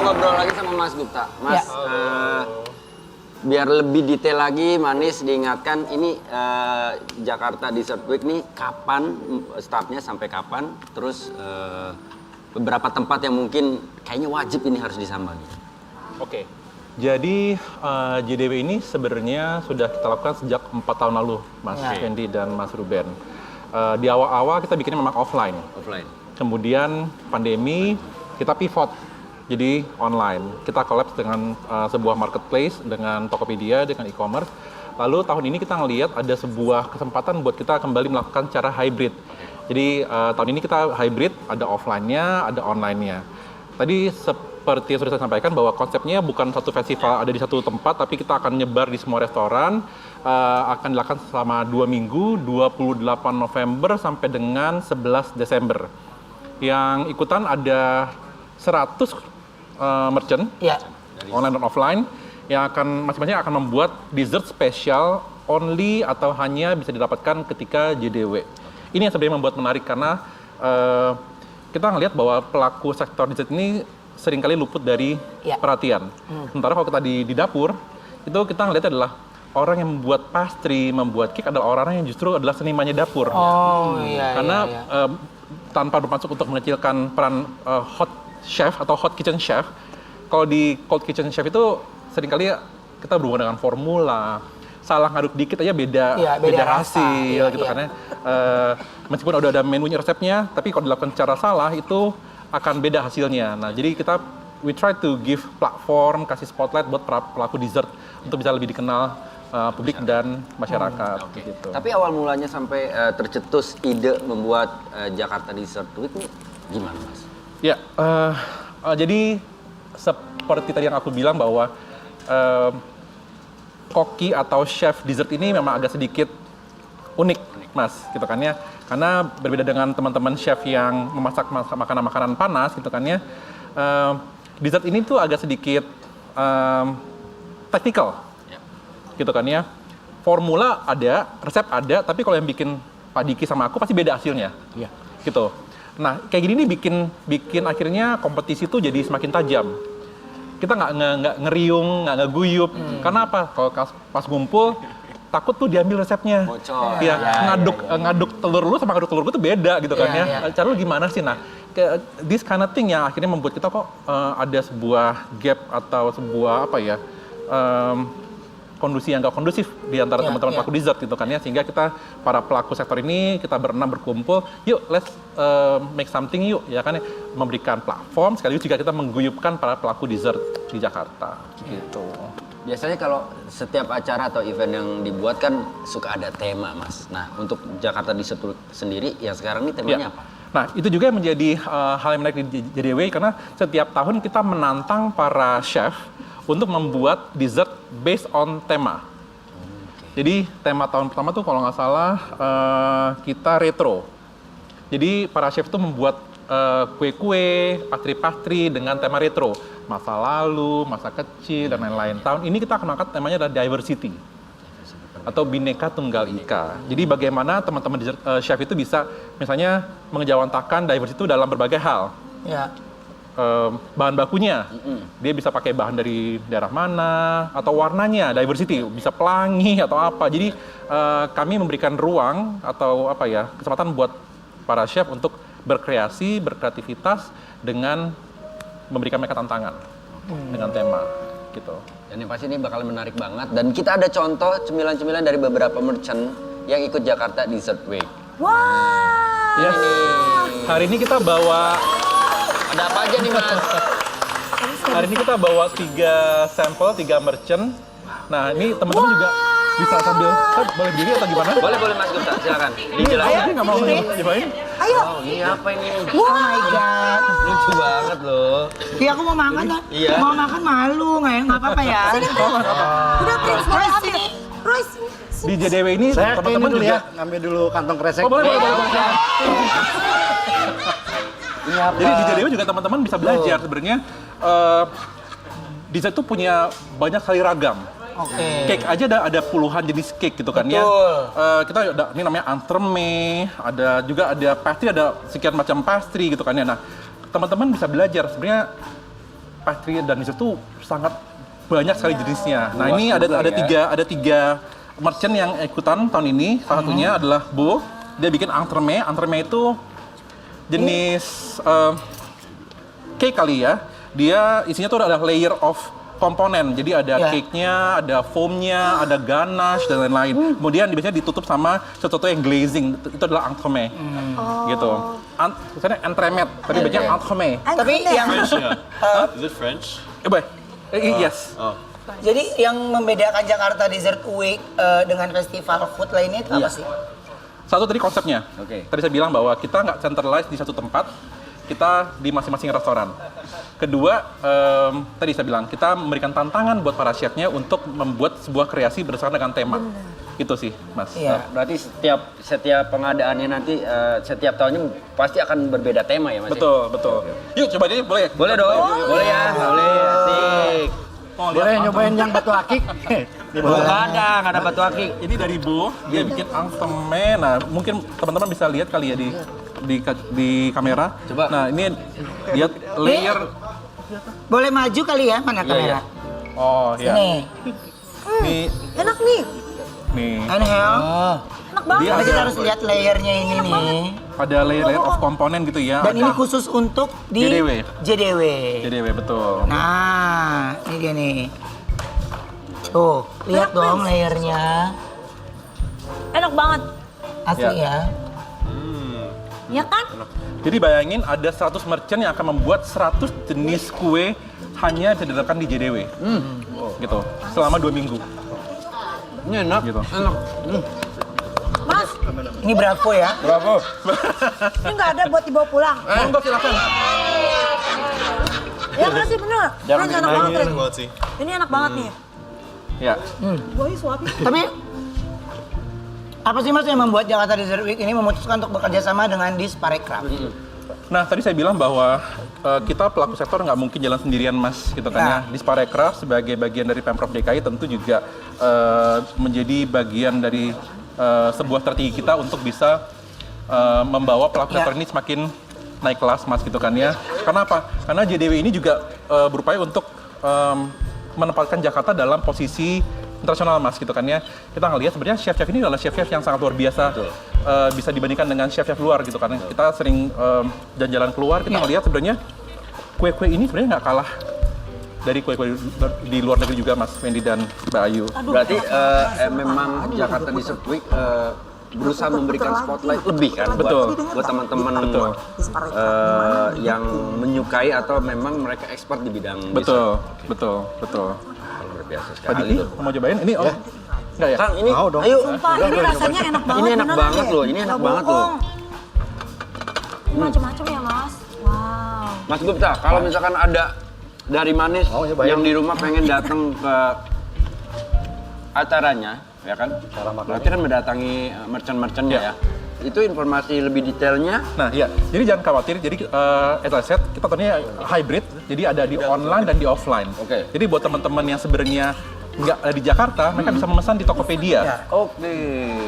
ngobrol lagi sama Mas Gupta. Mas, biar lebih detail lagi, Manis diingatkan ini Jakarta Dessert Week nih kapan startnya sampai kapan? Terus beberapa tempat yang mungkin kayaknya wajib ini harus disambangi. Oke. Jadi JDW ini sebenarnya sudah kita lakukan sejak 4 tahun lalu, Mas Fendi dan Mas Ruben. Di awal-awal kita bikinnya memang offline. Kemudian pandemi kita pivot jadi online. Kita collab dengan sebuah marketplace, dengan Tokopedia, dengan e-commerce. Lalu tahun ini kita ngelihat ada sebuah kesempatan buat kita kembali melakukan cara hybrid. Jadi tahun ini kita hybrid, ada offline-nya, ada online-nya. Tadi seperti yang sudah saya sampaikan bahwa konsepnya bukan satu festival ada di satu tempat, tapi kita akan nyebar di semua restoran, akan dilakukan selama 2 minggu, 28 November sampai dengan 11 Desember. Yang ikutan ada 100 merchant, online dan offline, yang akan masing-masing akan membuat dessert spesial only atau hanya bisa didapatkan ketika JDW. Ini yang sebenarnya membuat menarik karena kita ngelihat bahwa pelaku sektor dessert ini seringkali luput dari perhatian. Sementara kalau kita di dapur, itu kita ngelihat adalah orang yang membuat pastry, membuat cake adalah orang yang justru adalah senimannya dapur. Karena tanpa bermaksud untuk mengecilkan peran hot chef atau hot kitchen chef, kalau di cold kitchen chef itu seringkali kita berhubungan dengan formula, salah ngaduk dikit aja beda hasil gitu kan ya. Meskipun udah ada menunya resepnya, tapi kalau dilakukan secara salah itu akan beda hasilnya. Nah, jadi we try to give platform, kasih spotlight buat pelaku dessert untuk bisa lebih dikenal publik dan masyarakat. Gitu. Tapi awal mulanya sampai tercetus ide membuat Jakarta Dessert Week ini gimana, Mas? Ya, jadi seperti tadi yang aku bilang bahwa koki atau chef dessert ini memang agak sedikit unik, Mas, gitu kan ya. Karena berbeda dengan teman-teman chef yang memasak makanan-makanan panas, gitu kan ya. Dessert ini tuh agak sedikit technical, gitu kan ya. Formula ada, resep ada, tapi kalau yang bikin Pak Diki sama aku pasti beda hasilnya, gitu. Nah, kayak gini nih bikin akhirnya kompetisi tuh jadi semakin tajam. Kita nggak ngeriung, nggak ngeguyup. Karena apa? Kalau pas ngumpul, takut tuh diambil resepnya. Bocor. Ya, ngaduk telur lu sama ngaduk telur gue tuh beda gitu kan ya. Cara lu gimana sih? Nah, this kind of thing yang akhirnya membuat kita kok ada sebuah gap atau sebuah apa ya, kondisi yang nggak kondusif di antara teman-teman pelaku dessert gitu kan ya, sehingga kita para pelaku sektor ini kita berenam berkumpul, yuk let's make something yuk ya kan, memberikan platform sekaligus juga kita mengguyupkan para pelaku dessert di Jakarta gitu. Biasanya kalau setiap acara atau event yang dibuat kan suka ada tema, Mas. Nah, untuk Jakarta Dessert Week sendiri yang sekarang ini temanya apa? Nah, itu juga yang menjadi hal yang menarik di JDW karena setiap tahun kita menantang para chef untuk membuat dessert based on tema. Jadi tema tahun pertama tuh kalau nggak salah kita retro. Jadi para chef tuh membuat kue-kue, pastry-pastry dengan tema retro. Masa lalu, masa kecil, dan lain-lain. Tahun ini kita akan angkat temanya adalah diversity. Atau Bhinneka Tunggal Ika. Jadi bagaimana teman-teman chef itu bisa misalnya mengejawantakan diversity itu dalam berbagai hal. Bahan bakunya, dia bisa pakai bahan dari daerah mana, atau warnanya, diversity, bisa pelangi atau apa. Jadi kami memberikan ruang atau apa ya, kesempatan buat para chef untuk berkreasi, berkreativitas dengan memberikan mereka tantangan dengan tema gitu. Dan yang pasti ini bakal menarik banget. Dan kita ada contoh cemilan-cemilan dari beberapa merchant yang ikut Jakarta Dessert Week. Wah. Yes. Hari ini kita bawa. Ada apa aja nih, Mas? Hari ini kita bawa 3 sampel, 3 merchant. Nah, ini teman-teman juga bisa sambil boleh berdiri atau gimana? Boleh Mas Gupta, silakan. Dijelasin. Ayo, nggak mau nyobain? Ayo. Oh, ini apa ini? Oh my god. Lucu banget loh. Iya, aku mau makan tuh. Iya. Mau makan malu, nggak apa-apa ya. Udah, Prince, boleh ambil. Royce. Di JDW ini Saya teman-teman dulu juga. ya, ngambil dulu kantong kresek. Oh, boleh. Jadi di JDW juga teman-teman bisa belajar sebenarnya. Dessert tuh punya banyak sekali ragam. Cake aja ada puluhan jenis cake gitu kan ya. Kita ada ini namanya entremet, ada pastry, ada sekian macam pastry gitu kan ya. Nah, teman-teman bisa belajar sebenarnya pastry dan dessert tuh sangat banyak sekali jenisnya. Nah, ini ada tiga merchant yang ikutan tahun ini. Salah satunya adalah Bo. Dia bikin entremet. Entremet itu jenis cake kali ya. Dia isinya tuh ada layer of komponen. Jadi ada cake-nya, ada foam-nya, ada ganache dan lain-lain. Kemudian biasanya ditutup sama sesuatu yang glazing. Itu adalah entremet. Gitu. Misalnya entremet, tapi bacanya entremet. Tapi yang Is it French? Yes. jadi yang membedakan Jakarta Dessert Week dengan festival food lainnya itu apa sih? Satu tadi konsepnya. Oke. Tadi saya bilang bahwa kita nggak centralized di satu tempat, kita di masing-masing restoran. Kedua, tadi saya bilang kita memberikan tantangan buat para chefnya untuk membuat sebuah kreasi berdasarkan dengan tema. Itu sih, Mas. Iya. Berarti setiap pengadaannya nanti setiap tahunnya pasti akan berbeda tema ya Mas? Betul, betul. Yuk coba deh, boleh? Boleh dong? Boleh ya? Boleh. Asik. Boleh nyobain yang batu akik? Nggak ada batu akik. Ini dari Bo, dia bikin entremet. Nah, mungkin teman-teman bisa lihat kali ya di kamera. Coba. Nah, ini lihat layer. Boleh maju kali ya, mana kamera? Oh, ya. Nih. Ini Enak nih, nih. Enak ya? enak banget. Dia Tapi kita ada harus lihat layernya ini nih. layer of komponen gitu ya. Dan ini khusus untuk di JDW. JDW. Betul. Nah, ini dia nih. Tuh, lihat dong layernya. Enak banget, Asli ya. ya kan? Jadi bayangin ada 100 merchant yang akan membuat 100 jenis kue hanya bisa didapatkan di JDW. Gitu. Selama 2 minggu. Ini enak. Gitu. Enak. Mas, Ini bravo ya. Bravo. ini nggak ada buat dibawa pulang. Monggo silakan. Ya nggak sih bener. Jangan Mas, enak dimainin. banget. Ren. Enak banget sih. Ini enak banget nih. Ya. Gue suapin. Tapi apa sih Mas yang membuat Jakarta Dessert Week ini memutuskan untuk bekerja sama dengan Disparekraf? Nah, tadi saya bilang bahwa kita pelaku sektor nggak mungkin jalan sendirian, Mas, gitu kan ya. Disparekraf sebagai bagian dari Pemprov DKI tentu juga menjadi bagian dari sebuah strategi kita untuk bisa membawa pelaku sektor ini semakin naik kelas, Mas, gitu kan ya. Karena apa? Karena JDW ini juga berupaya untuk menempatkan Jakarta dalam posisi internasional, Mas, gitu kan ya. Kita ngelihat sebenarnya chef-chef ini adalah chef-chef yang sangat luar biasa. Bisa dibandingkan dengan chef-chef luar gitu kan. Kita sering jalan-jalan keluar, kita ngelihat sebenarnya kue-kue ini sebenarnya nggak kalah dari kue-kue di luar negeri juga, Mas Wendy dan Mbak Ayu. Berarti memang Jakarta Dessert Week berusaha memberikan spotlight lebih kan buat teman-teman yang menyukai atau memang mereka expert di bidang Betul, dessert. betul. Luar biasa Pak sekali. Diki, mau cobain? Ini nggak ya? Kang, ini Mau dong. ayo. Sumpah, ini rasanya enak banget. Ini enak beneran banget deh. loh, ini enak Nggak banget loh. bohong. Ini macam-macam ya, Mas. Wow. Mas Gupta, kalau misalkan ada dari manis Mau nyobain? yang di rumah pengen datang ke acaranya, ya kan? Berarti kan mendatangi merchant-merchantnya ya. Itu informasi lebih detailnya. Nah, iya. Jadi jangan khawatir. Jadi as I said, kita ternyata hybrid. Jadi ada di online dan di offline. Oke. Jadi buat teman-teman yang sebenarnya nggak ada di Jakarta, mereka bisa memesan di Tokopedia. Oke.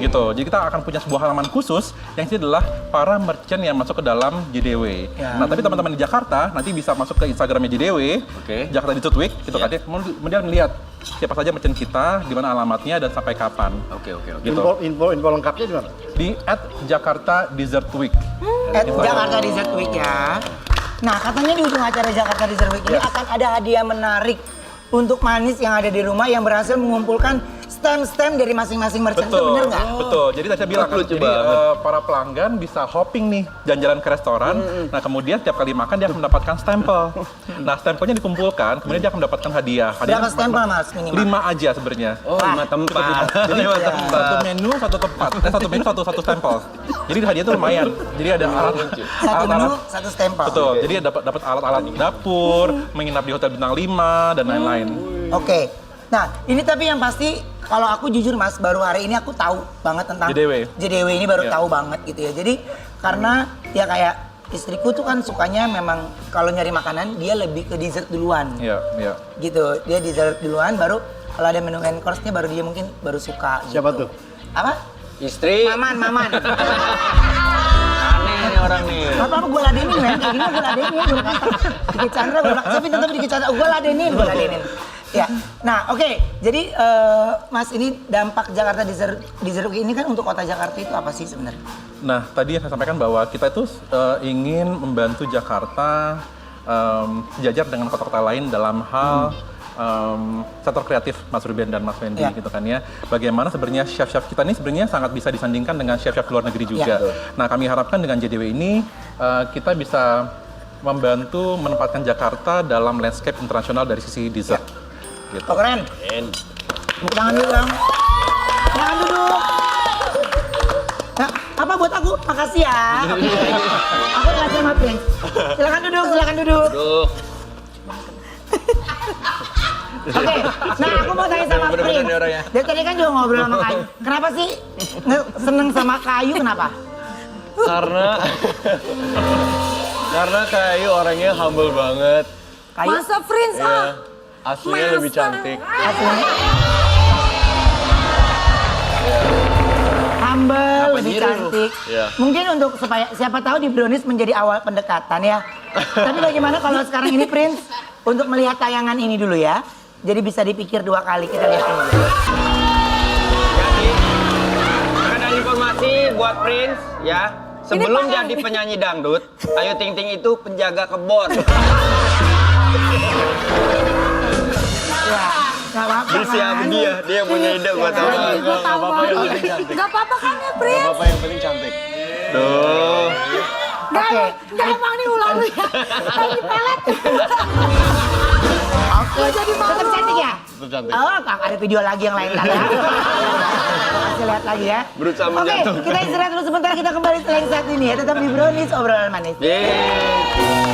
Gitu. Jadi kita akan punya sebuah halaman khusus yang ini adalah para merchant yang masuk ke dalam JDW. Ya. Nah, tapi teman-teman di Jakarta nanti bisa masuk ke Instagramnya JDW, Oke. Jakarta Dessert Week, gitu kan ya. Kemudian melihat siapa saja merchant kita, di mana alamatnya dan sampai kapan. Oke. Gitu. Info lengkapnya di mana? Di @Jakarta Dessert Week. Jakarta Dessert Week ya. Nah, katanya di ujung acara Jakarta Dessert Week ini akan ada hadiah menarik untuk manis yang ada di rumah yang berhasil mengumpulkan stem-stem dari masing-masing merchant. Itu bener nggak? Betul. Jadi tadi saya bilang kan, Lucu jadi para pelanggan bisa hopping nih, jalan-jalan ke restoran. Nah, kemudian tiap kali makan dia akan mendapatkan stempel. Nah, stempelnya dikumpulkan, kemudian dia akan mendapatkan hadiah. Berapa stempel Mas minimal? 5 aja sebenarnya. Oh, 5 tempat. Jadi satu menu satu tempat, satu menu satu stempel. Jadi hadiah itu lumayan. Jadi ada Satu menu, satu stempel. Betul. Jadi dapat alat-alat dapur, menginap di hotel bintang 5 dan lain-lain. Oke. Nah, ini tapi yang pasti kalau aku jujur Mas, baru hari ini aku tahu banget tentang JDW. ini baru Iya. tahu banget gitu ya. Jadi karena ya kayak istriku tuh kan sukanya memang kalau nyari makanan dia lebih ke dessert duluan. Iya. Gitu. Dia dessert duluan baru kalau ada menu main course-nya baru dia mungkin baru suka. Siapa gitu. tuh? Apa? Istri. Maman. Aneh ini orang nih. Apa gue ladenin men, kayak gini gue ladenin, gue kata. Dikit Chandra, tapi tetap dikit Chandra, gue ladenin. Ya, nah oke. Jadi Mas ini dampak Jakarta Dessert Week ini kan untuk kota Jakarta itu apa sih sebenarnya? Nah, tadi yang saya sampaikan bahwa kita itu ingin membantu Jakarta sejajar dengan kota-kota lain dalam hal sektor kreatif, Mas Ruben dan Mas Wendy gitu kan ya. Bagaimana sebenarnya chef-chef kita ini sebenarnya sangat bisa disandingkan dengan chef-chef luar negeri juga. Nah, kami harapkan dengan JDW ini kita bisa membantu menempatkan Jakarta dalam landscape internasional dari sisi dessert. Gitu. Oh, keren. Tepuk tangan dulu bang. Jangan duduk. Nah, apa buat aku? Makasih ya. Aku kasih sama Prince. Silakan duduk. Oke, nah aku mau tanya sama Prince. Dari tadi kan juga ngobrol sama Kayu. Kenapa sih seneng sama Kayu? Kenapa? Karena Kayu orangnya humble banget. Kayu Masa Prince Aslinya lebih cantik. aslinya humble, lebih cantik. Iya. Mungkin untuk supaya siapa tahu di Brownies menjadi awal pendekatan ya. Tapi bagaimana kalau sekarang ini Prince untuk melihat tayangan ini dulu ya. Jadi bisa dipikir 2 kali, kita lihat dulu. Jadi, ada informasi buat Prince ya. Sebelum jadi penyanyi dangdut, Ayu Ting Ting itu penjaga kebon. Ya, nggak apa-apa. Siapa dia punya ide buat apa? Gue tahu banget. Gak apa-apa kan ya Prince? Apa yang paling cantik? Tuh. Oke. Gampang nih ulang lu ya. Kayak pelet. Oke, jadi tetap cantik ya? Tetap cantik. Oh, Kak, ada video lagi yang lain kan ya? Kasih lihat lagi ya. Berusaha Oke, menjatuhkan. kita istirahat dulu sebentar, kita kembali setelah yang satu ini ya. Tetap di Brownies, obrolan manis. Yeay.